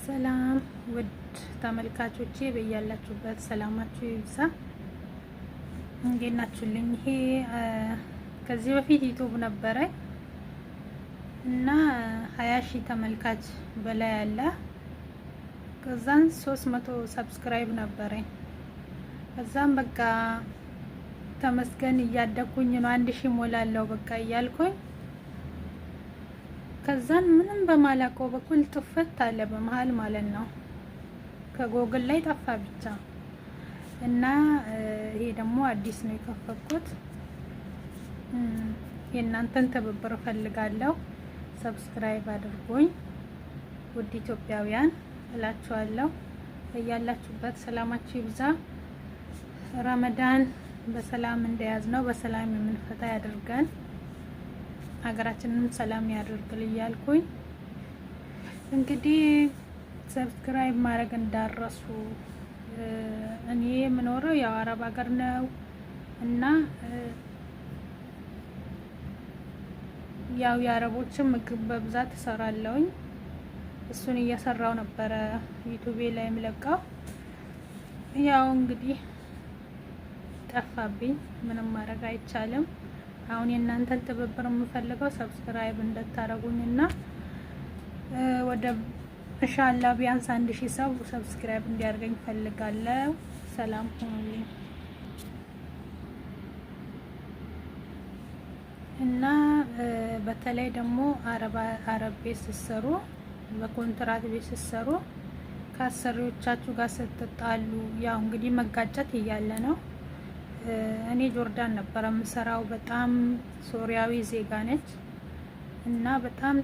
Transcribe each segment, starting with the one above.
ሰላም ውድ ተመልካቾቼ በያላችሁበት ሰላማችሁ ይብዛ። እንዴት ናችሁልኝ? ይሄ ከዚህ በፊት ዩቲዩብ ነበረ እና 20 ሺህ ተመልካች በላይ አለ። ከዛን 300 ሰብስክራይብ ነበረኝ። ከዛም በቃ ተመስገን እያደኩኝ ነው 1000 ሞላለው በቃ እያልኩኝ ከዛን ምንም በማላውቀው በኩል ጥፍት አለ በመሃል ማለት ነው። ከጎግል ላይ ጠፋ ብቻ እና ይሄ ደግሞ አዲስ ነው የከፈትኩት። የእናንተን ትብብር ፈልጋለሁ። ሰብስክራይብ አድርጉኝ ውድ ኢትዮጵያውያን እላችኋለሁ። በያላችሁበት ሰላማችሁ ይብዛ። ረመዳን በሰላም እንደያዝነው በሰላም የምንፈታ ያድርገን። ሀገራችንንም ሰላም ያደርግል እያልኩኝ እንግዲህ ሰብስክራይብ ማድረግ እንዳረሱ። እኔ የምኖረው ያው አረብ ሀገር ነው እና ያው የአረቦችን ምግብ በብዛት እሰራለሁኝ። እሱን እየሰራው ነበረ ዩቲዩብ ላይ የምለቀው። ያው እንግዲህ ጠፋብኝ፣ ምንም ማድረግ አይቻልም። አሁን የእናንተን ትብብር የምፈልገው ሰብስክራይብ እንድታረጉኝና ወደ ኢንሻአላህ ቢያንስ 1000 ሰው ሰብስክራይብ እንዲያደርገኝ ፈልጋለሁ። ሰላም ሁኑልኝ እና በተለይ ደግሞ አረብ ቤት ስትሰሩ፣ በኮንትራት ቤት ስትሰሩ ከአሰሪዎቻችሁ ጋር ስትጣሉ ያው እንግዲህ መጋጨት እያለ ነው። እኔ ጆርዳን ነበር የምሰራው። በጣም ሶሪያዊ ዜጋ ነች እና በጣም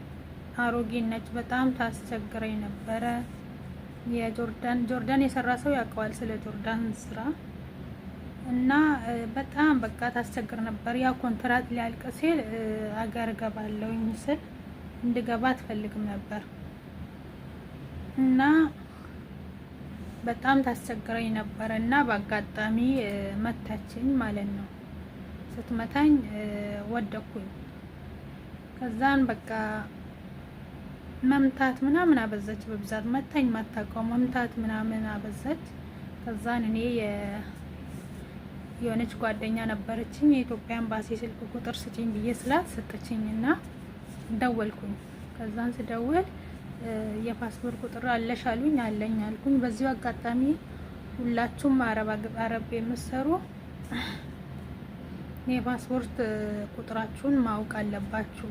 አሮጌ ነች። በጣም ታስቸግረኝ ነበረ። ጆርዳን የሰራ ሰው ያውቀዋል ስለ ጆርዳን ስራ እና በጣም በቃ ታስቸግር ነበር። ያው ኮንትራት ሊያልቅ ሲል አገር ገባለሁኝ ስል እንድገባ አትፈልግም ነበር እና በጣም ታስቸግረኝ ነበር እና በአጋጣሚ መታችኝ ማለት ነው። ስትመታኝ ወደኩኝ። ከዛን በቃ መምታት ምናምን አበዛች። በብዛት መታኝ፣ ማታውቀው መምታት ምናምን አበዛች። ከዛን እኔ የሆነች ጓደኛ ነበረችኝ የኢትዮጵያ ኤምባሲ ስልክ ቁጥር ስጪኝ ብዬ ስላት ሰጠችኝና ደወልኩኝ። ከዛን ስደውል የፓስፖርት ቁጥር አለሽ አሉኝ። አለኝ አልኩኝ። በዚሁ አጋጣሚ ሁላችሁም አረብ የምትሰሩ የፓስፖርት ቁጥራችሁን ማወቅ አለባችሁ።